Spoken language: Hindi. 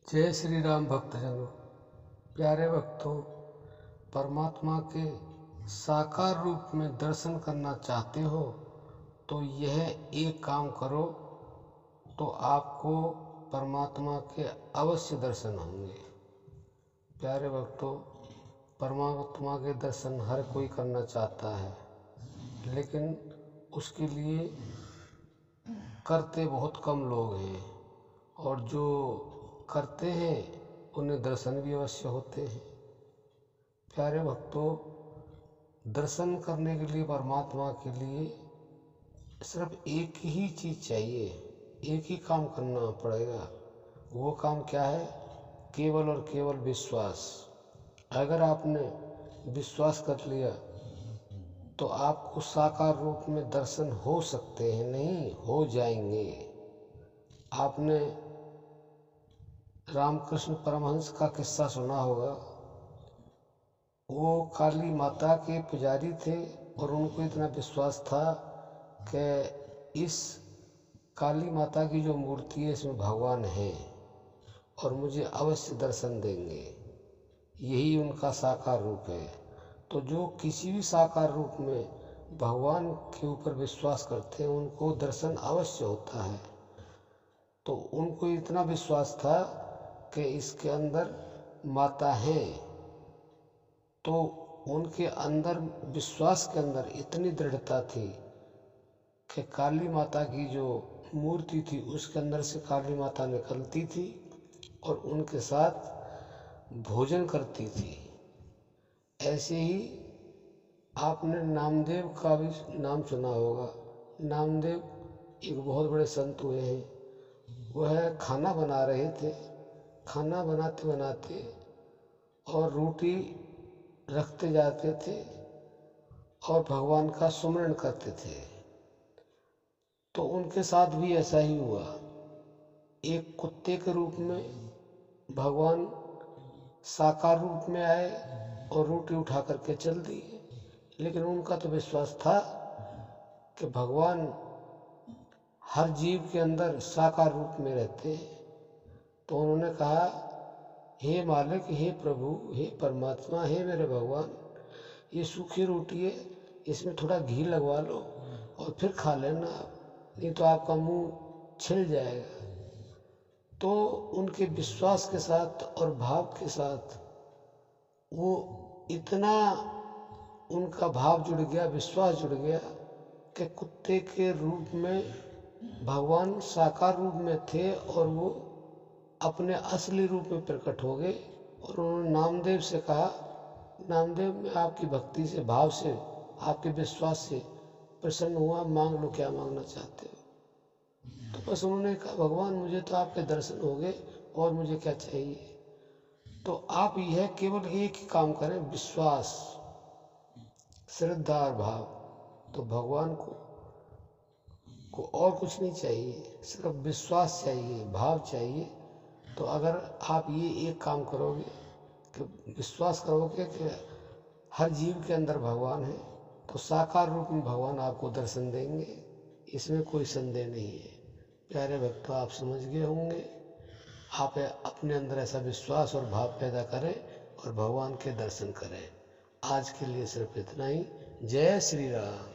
जय श्री राम भक्तजनों। प्यारे भक्तों, परमात्मा के साकार रूप में दर्शन करना चाहते हो तो यह एक काम करो तो आपको परमात्मा के अवश्य दर्शन होंगे। प्यारे भक्तों, परमात्मा के दर्शन हर कोई करना चाहता है, लेकिन उसके लिए करते बहुत कम लोग हैं, और जो करते हैं उन्हें दर्शन भी अवश्य होते हैं। प्यारे भक्तों, दर्शन करने के लिए परमात्मा के लिए सिर्फ एक ही चीज़ चाहिए, एक ही काम करना पड़ेगा। वो काम क्या है? केवल और केवल विश्वास। अगर आपने विश्वास कर लिया तो आपको साकार रूप में दर्शन हो सकते हैं, नहीं हो जाएंगे। आपने रामकृष्ण परमहंस का किस्सा सुना होगा। वो काली माता के पुजारी थे और उनको इतना विश्वास था कि इस काली माता की जो मूर्ति है इसमें भगवान है और मुझे अवश्य दर्शन देंगे। यही उनका साकार रूप है। तो जो किसी भी साकार रूप में भगवान के ऊपर विश्वास करते हैं उनको दर्शन अवश्य होता है। तो उनको इतना विश्वास था कि इसके अंदर माता है, तो उनके अंदर विश्वास के अंदर इतनी दृढ़ता थी कि काली माता की जो मूर्ति थी उसके अंदर से काली माता निकलती थी और उनके साथ भोजन करती थी। ऐसे ही आपने नामदेव का भी नाम सुना होगा। नामदेव एक बहुत बड़े संत हुए हैं। वह खाना बना रहे थे। खाना बनाते बनाते और रोटी रखते जाते थे और भगवान का सुमिरन करते थे। तो उनके साथ भी ऐसा ही हुआ। एक कुत्ते के रूप में भगवान साकार रूप में आए और रोटी उठा करके चल दिए। लेकिन उनका तो विश्वास था कि भगवान हर जीव के अंदर साकार रूप में रहते हैं। तो उन्होंने कहा, हे मालिक, हे प्रभु, हे परमात्मा, हे मेरे भगवान, ये सूखी रोटी है, इसमें थोड़ा घी लगवा लो और फिर खा लेना, नहीं तो आपका मुंह छिल जाएगा। तो उनके विश्वास के साथ और भाव के साथ वो इतना उनका भाव जुड़ गया, विश्वास जुड़ गया कि कुत्ते के रूप में भगवान साकार रूप में थे और वो अपने असली रूप में प्रकट हो गए। और उन्होंने नामदेव से कहा, नामदेव, मैं आपकी भक्ति से, भाव से, आपके विश्वास से प्रसन्न हुआ, मांग लो क्या मांगना चाहते हो। तो बस उन्होंने कहा, भगवान मुझे तो आपके दर्शन हो गए और मुझे क्या चाहिए। तो आप यह केवल एक ही काम करें, विश्वास, श्रद्धा और भाव। तो भगवान को और कुछ नहीं चाहिए, सिर्फ विश्वास चाहिए, भाव चाहिए। तो अगर आप ये एक काम करोगे कि विश्वास करोगे कि हर जीव के अंदर भगवान है, तो साकार रूप में भगवान आपको दर्शन देंगे, इसमें कोई संदेह नहीं है। प्यारे भक्तों, आप समझ गए होंगे। आप अपने अंदर ऐसा विश्वास और भाव पैदा करें और भगवान के दर्शन करें। आज के लिए सिर्फ इतना ही। जय श्री राम।